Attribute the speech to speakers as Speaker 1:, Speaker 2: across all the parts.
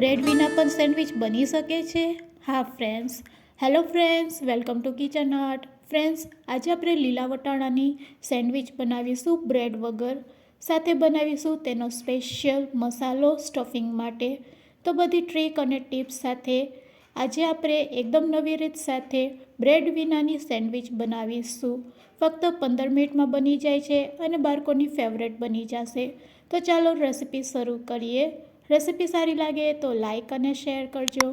Speaker 1: Bread વિના પણ sandwich બની શકે છે? હા friends, hello friends, welcome to kitchen art. Friends, આજે આપણે લીલા વટાણાની સેન્ડવિચ બનાવીશું બ્રેડ વગર. સાથે બનાવીશું તેનો સ્પેશિયલ મસાલો સ્ટફિંગ માટે. તો બધી ટ્રીક અને ટિપ્સ સાથે આજે આપણે એકદમ નવી રીત સાથે બ્રેડ વિનાની સેન્ડવિચ બનાવીશું. ફક્ત 15 મિનિટમાં બની જાય છે અને બાળકોની ફેવરેટ બની જશે. તો ચાલો રેસીપી શરૂ કરીએ. રેસીપી સારી લાગે તો લાઈક અને શેર કરજો.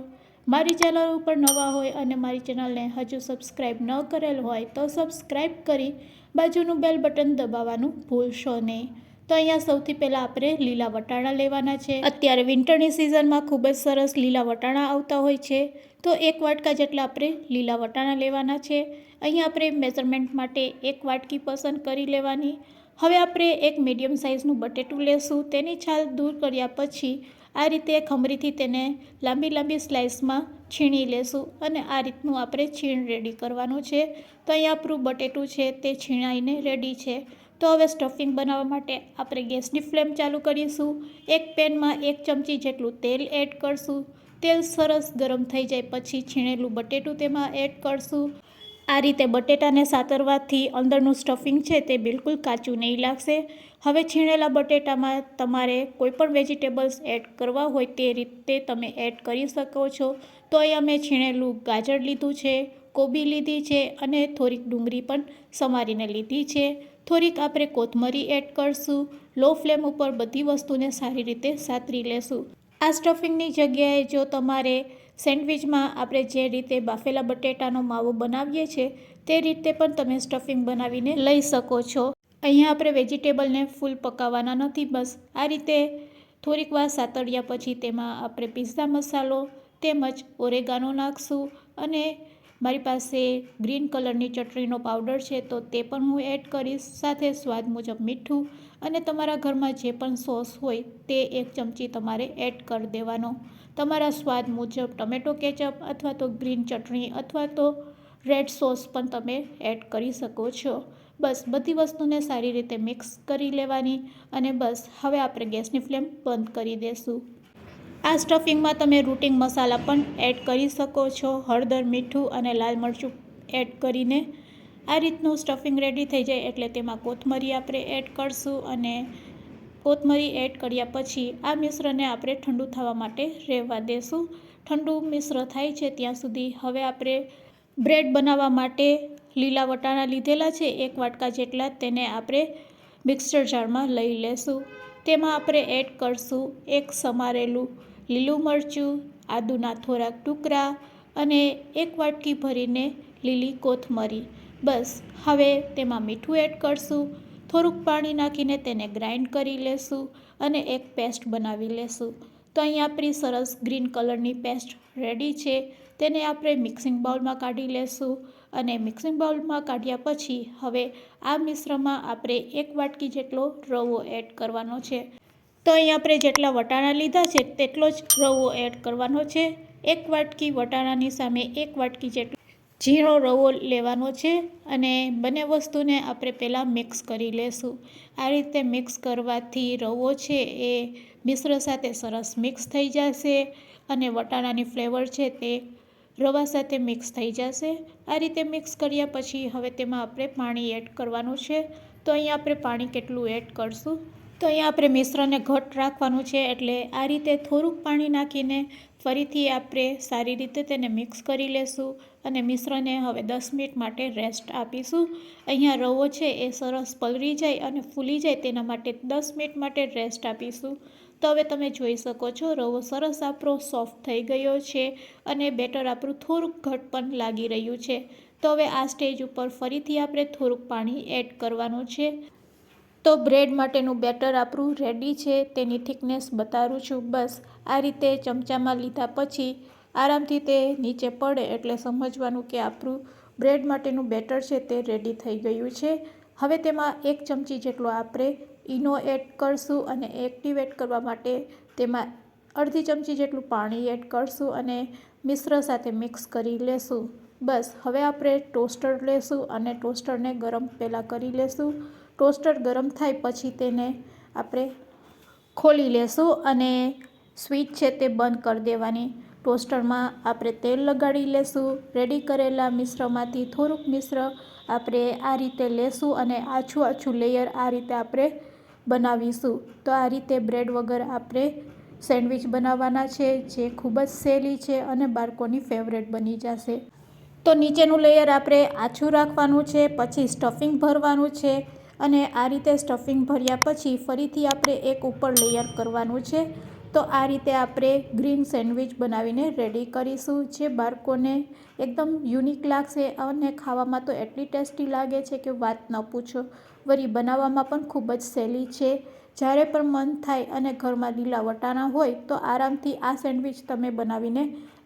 Speaker 1: મારી ચેનલ ઉપર નવા હોય અને મારી ચેનલને હજુ સબસ્ક્રાઈબ ન કરેલ હોય તો સબસ્ક્રાઈબ કરી બાજુનું બેલ બટન દબાવવાનું ભૂલશો નહીં. તો અહીંયા સૌથી પહેલાં આપણે લીલા વટાણા લેવાના છે. અત્યારે વિન્ટરની સિઝનમાં ખૂબ જ સરસ લીલા વટાણા આવતા હોય છે. તો 1 વાટકા જેટલા આપણે લીલા વટાણા લેવાના છે. અહીંયા આપણે મેઝરમેન્ટ માટે 1 વાટકી પસંદ કરી લેવાની. હવે આપણે એક મીડિયમ સાઇઝનું બટેટું લેશું. તેની છાલ દૂર કર્યા પછી આ રીતે ખમરીથી તેને લાંબી લાંબી સ્લાઇસમાં છીણી લેશું અને આ રીતનું આપણે છીણ રેડી કરવાનું છે. તો અહીંયા આપણું બટેટું છે તે છીણાઈને રેડી છે. તો હવે સ્ટફિંગ બનાવવા માટે આપણે ગેસની ફ્લેમ ચાલુ કરીશું. એક પેનમાં 1 ચમચી જેટલું તેલ એડ કરશું. તેલ સરસ ગરમ થઈ જાય પછી છીણેલું બટેટું તેમાં એડ કરશું. આ રીતે બટેટાને સાતરવાથી અંદરનું સ્ટફિંગ છે તે બિલકુલ કાચું નહીં લાગશે. હવે છીણેલા બટેટામાં તમારે કોઈપણ વેજીટેબલ્સ એડ કરવા હોય તે રીતે તમે એડ કરી શકો છો. તો અહીંયા મેં છીણેલું ગાજર લીધું છે, કોબી લીધી છે અને થોડીક ડુંગળી પણ સમારીને લીધી છે. થોડીક આપણે કોથમરી એડ કરશું. લો ફ્લેમ ઉપર બધી વસ્તુને સારી રીતે સાતરી લેશું. આ સ્ટફિંગની જગ્યાએ જો તમારે સેન્ડવિચમાં આપણે જે રીતે બાફેલા બટેટાનો માવો બનાવીએ છીએ તે રીતે પણ તમે સ્ટફિંગ બનાવીને લઈ શકો છો. અહીંયા આપણે વેજીટેબલને ફૂલ પકાવવાના નથી. બસ આ રીતે થોડીક વાર સાતળ્યા પછી તેમાં આપણે પિઝા મસાલો તેમજ ઓરેગાનો નાખશું અને મારી પાસે ગ્રીન કલરની ચટણીનો પાવડર છે તો તે પણ હું એડ કરીશ. સાથે સ્વાદ મુજબ મીઠું અને તમારા ઘરમાં જે પણ સોસ હોય તે 1 ચમચી તમારે એડ કરી દેવાનો. તમારા સ્વાદ મુજબ ટમેટો કેચઅપ અથવા તો ગ્રીન ચટણી અથવા તો રેડ સોસ પણ તમે એડ કરી શકો છો. બસ બધી વસ્તુને સારી રીતે મિક્સ કરી લેવાની અને બસ હવે આપણે ગેસની ફ્લેમ બંધ કરી દઈશું. આ સ્ટફિંગમાં તમે રૂટિંગ મસાલા પણ એડ કરી શકો છો. હળદર, મીઠું અને લાલ મરચું એડ કરીને આ રીતનું સ્ટફિંગ રેડી થઈ જાય એટલે તેમાં કોથમરી આપણે એડ કરશું અને કોથમરી એડ કર્યા પછી આ મિશ્રણને આપણે ઠંડુ થવા માટે રહેવા દેશું. ઠંડુ મિશ્ર થાય છે ત્યાં સુધી હવે આપણે બ્રેડ બનાવવા માટે લીલા વટાણા લીધેલા છે 1 વાટકા જેટલા, તેને આપણે મિક્સર જારમાં લઈ લેશું. તેમાં આપણે એડ કરશું 1 સમારેલું લીલું મરચું, આદુના થોડાક ટુકડા અને 1 વાટકી ભરીને લીલી કોથમરી. બસ હવે તેમાં મીઠું એડ કરશું. થોડુંક પાણી નાખીને તેને ગ્રાઇન્ડ કરી લેશું અને એક પેસ્ટ બનાવી લેશું. તો અહીંયા આપણી સરસ ગ્રીન કલરની પેસ્ટ રેડી છે. તેને આપણે મિક્સિંગ બાઉલમાં કાઢી લેશું અને મિક્સિંગ બાઉલમાં કાઢ્યા પછી હવે આ મિશ્રણમાં આપણે 1 વાટકી જેટલો રવો એડ કરવાનો છે. તો અહીં આપણે જેટલા વટાણા લીધા છે તેટલો જ રવો એડ કરવાનો છે. 1 વાટકી વટાણાની સામે 1 વાટકી જેટલો ઝીણો રવો લેવાનો છે અને બંને વસ્તુને આપણે પહેલાં મિક્સ કરી લેશું. આ રીતે મિક્સ કરવાથી રવો છે એ મિશ્ર સાથે સરસ મિક્સ થઈ જશે અને વટાણાની ફ્લેવર છે તે રવા સાથે મિક્સ થઈ જશે. આ રીતે મિક્સ કર્યા પછી હવે તેમાં આપણે પાણી એડ કરવાનું છે. તો અહીંયા આપણે પાણી કેટલું એડ કરશું? તો અહીંયા આપણે મિશ્રણને ઘટ્ટ રાખવાનું છે એટલે આ રીતે થોડુંક પાણી નાખીને ફરીથી આપણે સારી રીતે તેને મિક્સ કરી લેશું અને મિશ્રણને હવે 10 મિનિટ માટે રેસ્ટ આપીશું. અહીંયા રવો છે એ સરસ પલળી જાય અને ફૂલી જાય તેના માટે 10 મિનિટ માટે રેસ્ટ આપીશું. તો હવે તમે જોઈ શકો છો રવો સરસ આપણો સોફ્ટ થઈ ગયો છે અને બેટર આપણું થોડુંક ઘટ્ટ પણ લાગી રહ્યું છે. તો હવે આ સ્ટેજ ઉપર ફરીથી આપણે થોડુંક પાણી એડ કરવાનું છે. તો બ્રેડ માટેનું બેટર આપણું રેડી છે. તેની થિકનેસ બતાવું છું. બસ આ રીતે ચમચામાં લીધા પછી આરામથી તે નીચે પડે એટલે સમજવાનું કે આપણું બ્રેડ માટેનું બેટર છે તે રેડી થઈ ગયું છે. હવે તેમાં 1 ચમચી જેટલો આપણે ઈનો એડ કરશું અને એક્ટિવેટ કરવા માટે તેમાં અડધી ચમચી જેટલું પાણી એડ કરશું અને મિશ્ર સાથે મિક્સ કરી લેશું. બસ હવે આપણે ટોસ્ટર લેશું અને ટોસ્ટરને ગરમ પહેલાં કરી લેશું. ટોસ્ટર ગરમ થાય પછી તેને આપણે ખોલી લેશું અને સ્વિચ છે તે બંધ કરી દેવાની. ટોસ્ટરમાં આપણે તેલ લગાડી લેશું. રેડી કરેલા મિશ્રમાંથી થોડુંક મિશ્ર આપણે આ રીતે લેશું અને આછું લેયર આ રીતે આપણે બનાવીશું. તો આ રીતે બ્રેડ વગર આપણે સેન્ડવિચ બનાવવાના છે, જે ખૂબ જ સહેલી છે અને બાળકોની ફેવરેટ બની જશે. તો નીચેનું લેયર આપણે આછું રાખવાનું છે, પછી સ્ટફિંગ ભરવાનું છે અને આ રીતે સ્ટફિંગ ભર્યા પછી ફરીથી આપણે એક ઉપર લેયર કરવાનું છે. તો આ રીતે આપણે ગ્રીન સેન્ડવિચ બનાવીને રેડી કરીશું, જે બાળકોને એકદમ યુનિક લાગશે અને ખાવામાં તો એટલી ટેસ્ટી લાગે છે કે વાત ન પૂછો. વળી બનાવવામાં પણ ખૂબ જ સહેલી છે. જ્યારે પણ મન થાય અને ઘરમાં લીલા વટાણા હોય તો આરામથી આ સેન્ડવિચ તમે બનાવીને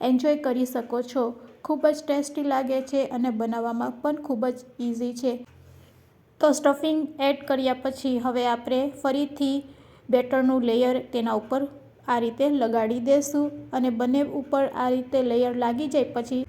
Speaker 1: એન્જોય કરી શકો છો. ખૂબ જ ટેસ્ટી લાગે છે અને બનાવવામાં પણ ખૂબ જ ઇઝી છે. તો સ્ટફિંગ એડ કર્યા પછી હવે આપણે ફરીથી બેટરનું લેયર તેના ઉપર આ રીતે લગાડી દેશું અને બંને ઉપર આ રીતે લેયર લાગી જાય પછી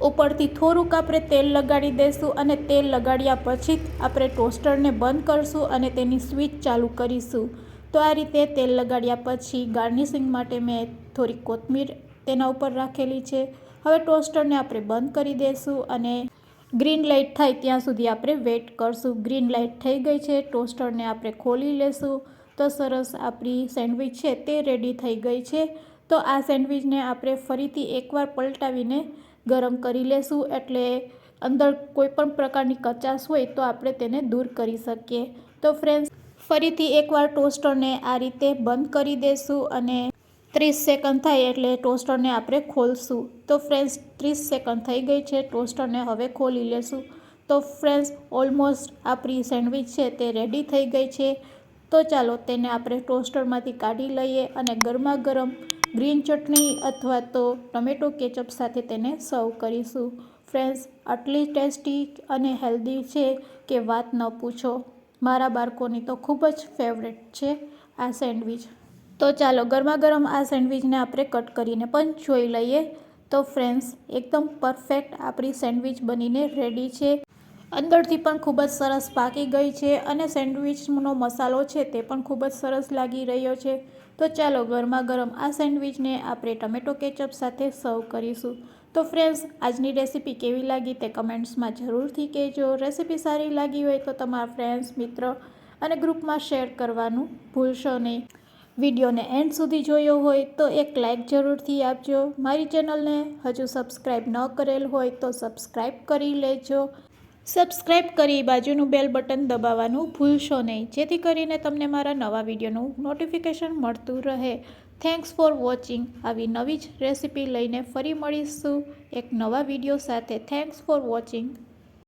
Speaker 1: ઉપરથી થોડુંક આપણે તેલ લગાડી દઈશું અને તેલ લગાડ્યા પછી આપણે ટોસ્ટરને બંધ કરીશું અને તેની સ્વિચ ચાલુ કરીશું. તો આ રીતે તેલ લગાડ્યા પછી ગાર્નિશિંગ માટે મેં થોડી કોથમીર તેના ઉપર રાખેલી છે. હવે ટોસ્ટરને આપણે બંધ કરી દઈશું અને ગ્રીન લાઇટ થાય ત્યાં સુધી આપણે વેઇટ કરશું. ગ્રીન લાઇટ થઈ ગઈ છે. ટોસ્ટરને આપણે ખોલી લેશું. તો સરસ આપણી સેન્ડવિચ છે તે રેડી થઈ ગઈ છે. તો આ સેન્ડવિચને આપણે ફરીથી એકવાર પલટાવીને ગરમ કરી લેશું, એટલે અંદર કોઈ પણ પ્રકારની કચાશ હોય તો આપણે તેને દૂર કરી શકીએ. તો ફ્રેન્ડ્સ, ફરીથી એકવાર ટોસ્ટરને આ રીતે બંધ કરી દેશું અને 30 સેકન્ડ થાય એટલે ટોસ્ટરને આપણે ખોલશું. તો ફ્રેન્ડ્સ, 30 સેકન્ડ થઈ ગઈ છે. ટોસ્ટરને હવે ખોલી લેશું. તો ફ્રેન્ડ્સ, ઓલમોસ્ટ આપણી સેન્ડવિચ છે તે રેડી થઈ ગઈ છે. તો ચાલો તેને આપણે ટોસ્ટરમાંથી કાઢી લઈએ અને ગરમા ગરમ ગ્રીન ચટણી અથવા તો ટમેટો કેચઅપ સાથે તેને સર્વ કરીશું. ફ્રેન્ડ્સ, આટલી ટેસ્ટી અને હેલ્ધી છે કે વાત ન પૂછો. મારા બાળકોની તો ખૂબ જ ફેવરેટ છે આ સેન્ડવિચ. તો ચાલો ગરમા ગરમ આ સેન્ડવિચને આપણે કટ કરીને પણ જોઈ લઈએ. તો ફ્રેન્ડ્સ, એકદમ પરફેક્ટ આપણી સેન્ડવિચ બનીને રેડી છે. અંદરથી પણ ખૂબ જ સરસ પાકી ગઈ છે અને સેન્ડવિચનો મસાલો છે તે પણ ખૂબ જ સરસ લાગી રહ્યો છે. તો ચાલો ગરમા ગરમ આ સેન્ડવિચને આપણે ટમેટો કેચઅપ સાથે સર્વ કરીશું. તો ફ્રેન્ડ્સ, આજની રેસીપી કેવી લાગી તે કમેન્ટ્સમાં જરૂરથી કહેજો. રેસીપી સારી લાગી હોય તો તમારા ફ્રેન્ડ્સ, મિત્રો અને ગ્રુપમાં શેર કરવાનું ભૂલશો નહીં. વિડીયોને એન્ડ સુધી જોયો હોય તો એક લાઇક જરૂરથી આપજો. મારી ચેનલને હજુ સબસ્ક્રાઈબ ન કરેલ હોય તો સબસ્ક્રાઈબ કરી લેજો. સબસ્ક્રાઈબ કરી બાજુનું બેલ બટન દબાવવાનું ભૂલશો નહીં, જેથી કરીને તમને મારા નવા વિડીયોનું નોટિફિકેશન મળતું રહે. Thanks for watching. આવી નવી જ રેસીપી લઈને ફરી મળીશું એક નવા વિડીયો સાથે. Thanks for watching.